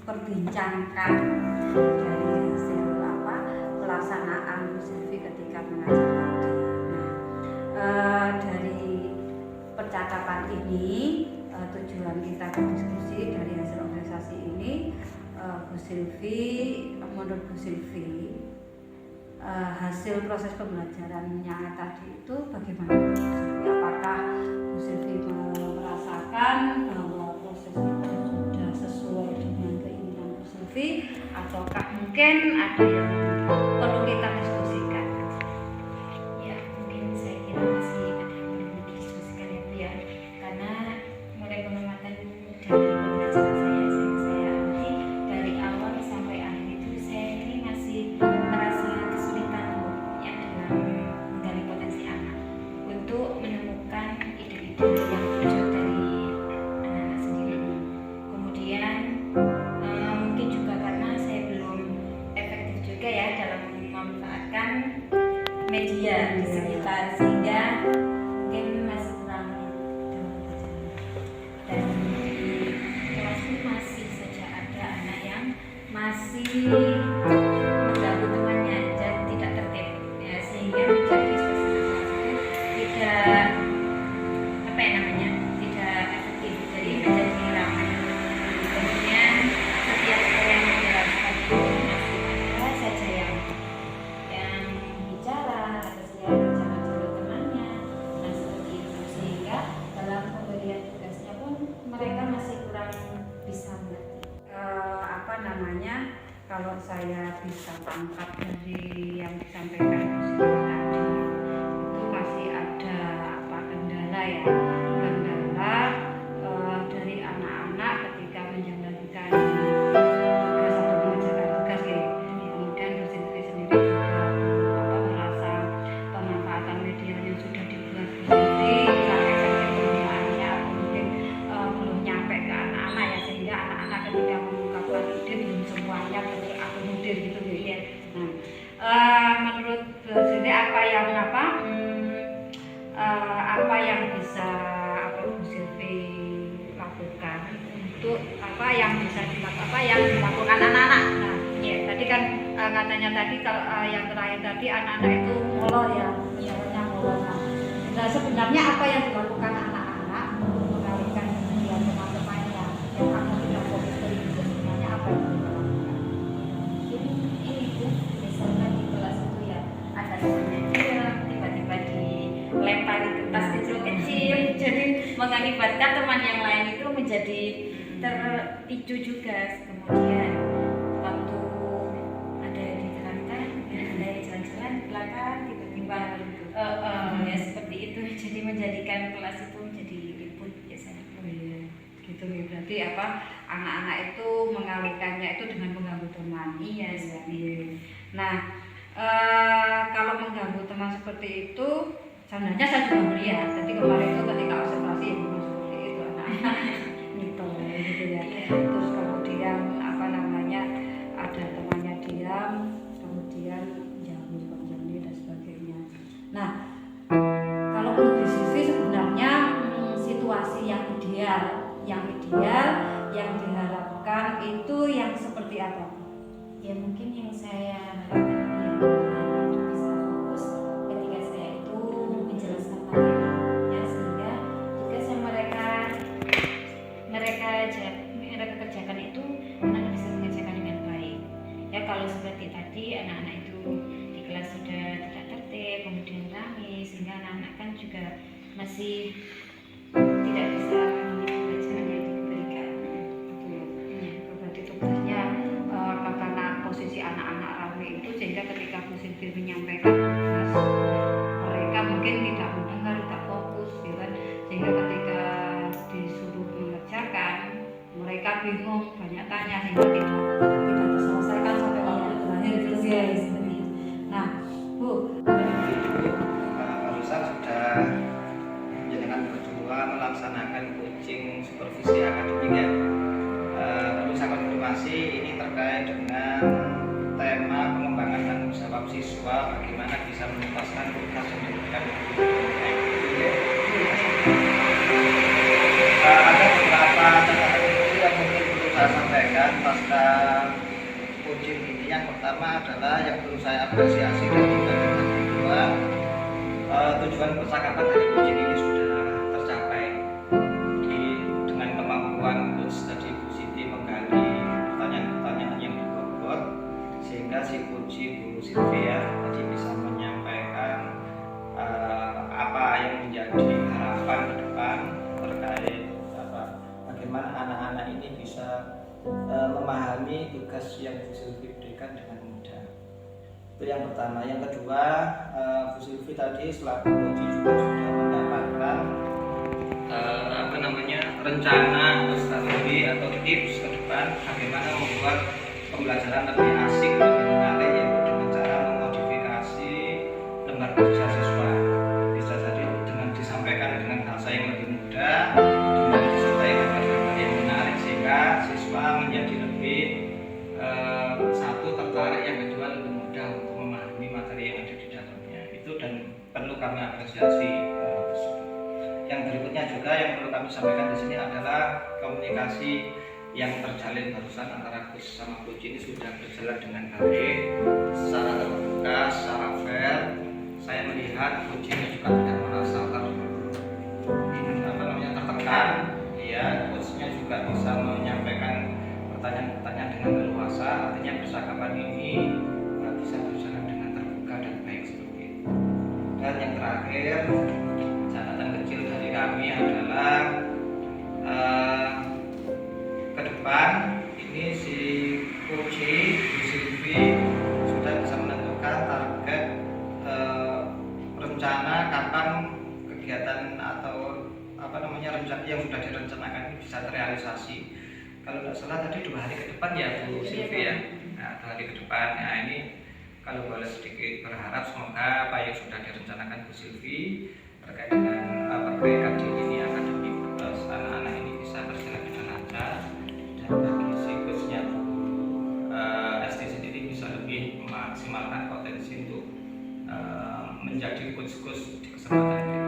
perbincangkan dari hasil pelaksanaan Bu Sylvie ketika mengajar tadi. Nah, dari percakapan ini tujuan kita berdiskusi dari hasil organisasi ini, Bu Sylvie, menurut Bu Sylvie hasil proses pembelajarannya tadi itu bagaimana? Apakah Bu Sylvie merasakan bahwa proses itu sudah sesuai dengan keinginan Bu Sylvie, ataukah mungkin ada yang perlu kita diskusikan? Ya, mungkin saya kira masih ada yang perlu didiskusikan ya Bu ya, karena mulai pengamatan dari pembelajaran saya amati dari awal sampai akhir itu saya ini masih merasa kesulitan Bu ya dalam menggali potensi anak untuk menemukan ide-ide yang cocok dari anak-anak sendiri. Kemudian mungkin juga karena saya belum efektif juga ya dalam memanfaatkan media di sekitar, sehingga mungkin masih kurang dalam pelajaran. Dan di kelas ini masih saja ada anak yang masih mengganggu temannya dan tidak tertib ya, sehingga menjadi suasana kelas itu tidak tidak efektif, jadi menjadi ramai. Kemudian setiap saya menjelaskan itu masih ada saja yang bicara atau yang bicara dulu temannya, nah seperti itu, sehingga dalam pemberian tugasnya pun mereka masih kurang bisa mengerti. Kalau saya bisa tangkap dari yang disampaikan Bu Sylvie tadi, itu masih ada kendala ya, dari anak-anak ketika menjalankan tugas atau mengerjakan tugas ya. Kemudian Bu Sylvie sendiri juga merasa pemanfaatan media yang sudah dibuat Bu Sylvie kurang efektif penggunaannya, atau mungkin belum nyampe ke anak-anak ya, sehingga anak-anak ketika mengungkapkan ide belum semuanya terakomodir gitu ya. Nah, menurut Bu Sylvie apa yang bisa Bu Sylvie lakukan untuk yang bisa dilakukan anak-anak? Nah, ya tadi kan katanya tadi kalau yang terakhir tadi anak-anak itu molor ya, misalnya molor. Nah, sebenarnya apa yang dilakukan anak-anak untuk mengalihkan perhatian teman-temannya yang akan tidak fokus dari itu, sebenarnya apa yang kita lakukan? Ini Bu, misalnya di kelas itu ya ada temannya dia tiba-tiba dilempari kertas kecil-kecil, jadi mengakibatkan teman yang lain itu menjadi terpicu juga. Kemudian waktu ada yang diterangkan, ada yang jalan-jalan di belakang tiba-tiba ya seperti itu, jadi menjadikan kelas itu menjadi ribut biasanya. Gitu ya, berarti anak-anak itu mengalihkannya itu dengan mengganggu teman. Iya. Nah, kalau mengganggu teman seperti itu, sebenarnya saya juga melihat. Jadi kemarin itu ketika observasi memang seperti itu, anak-anak gitu ya. Terus kemudian ada temannya diam, kemudian jauh dan sebagainya. Nah, kalau menurut sisi sebenarnya situasi yang ideal yang diharapkan itu yang seperti apa? Ya mungkin yang saya harapkan ya anak itu bisa fokus ketika saya itu menjelaskan materi ya, sehingga tugas yang mereka kerjakan itu anak bisa mengerjakan dengan baik ya. Kalau seperti tadi anak-anak itu di kelas sudah tidak tertib, kemudian ramai, sehingga anak-anak kan juga masih tidak bisa mengikuti pelajaran yang diberikan. Berarti tugasnya karena posisi anak-anak ramai itu, sehingga ketika Bu Sylvie menyampaikan tugas mereka mungkin tidak mendengar, tidak fokus ya kan, sehingga ketika disuruh mengerjakan mereka bingung, banyak tanya, sehingga tidak terselesaikan sampai waktu terakhir itu ya. Nah Bu, bagaimana bisa menuntaskan tugas yang diberikan. Ada beberapa catatan kunci yang mungkin perlu saya sampaikan pasca coaching ini. Yang pertama adalah yang perlu saya apresiasi dari bagian kedua, tujuan percakapan dari coaching ini sudah tercapai. Jadi dengan kemampuan coach tadi Bu Siti menggali pertanyaan-pertanyaan yang berbobot, sehingga si coach Bu Sylvia tadi bisa menyampaikan apa yang menjadi harapan ke depan terkait bagaimana anak-anak ini bisa memahami tugas yang Bu Sylvie berikan dengan mudah. Itu yang pertama. Yang kedua, Bu Sylvie tadi selaku coach juga sudah mendapatkan rencana atau strategi atau tips ke depan bagaimana membuat pembelajaran lebih asik, lebih menarik, yaitu dengan cara memodifikasi lembar kerja siswa. Bisa jadi dengan disampaikan dengan bahasa yang lebih mudah, dengan disertai gambar-gambar yang menarik, sehingga siswa menjadi lebih satu tertarik, yang kedua lebih mudah untuk memahami materi yang ada di dalamnya. Itu dan perlu kami apresiasi. Yang berikutnya juga yang perlu kami sampaikan di sini adalah komunikasi yang terjalin barusan antara coach sama coach ini sudah berjalan dengan baik, secara terbuka, secara fair. Saya melihat coach ini juga tidak merasa tertekan. Ya, coachnya juga bisa menyampaikan pertanyaan-pertanyaan dengan leluasa. Artinya percakapan ini bisa berjalan dengan terbuka dan baik seperti itu. Dan yang terakhir, catatan kecil dari kami adalah ke depan ini si coach Bu Sylvie sudah bisa menentukan target rencana kapan kegiatan atau rencana yang sudah direncanakan ini bisa terrealisasi. Kalau tidak salah tadi 2 hari ke depan ya Bu Sylvie ya. Nah, 2 hari ke depan. Nah, ini kalau boleh sedikit berharap semoga apa yang sudah direncanakan Bu Sylvie terkait dengan perbaikan diri ini akademik anak-anak ini bisa berjalan dengan lancar, dan bagi si coachnya SD sendiri bisa lebih memaksimalkan potensi untuk menjadi coach di kesempatan ini.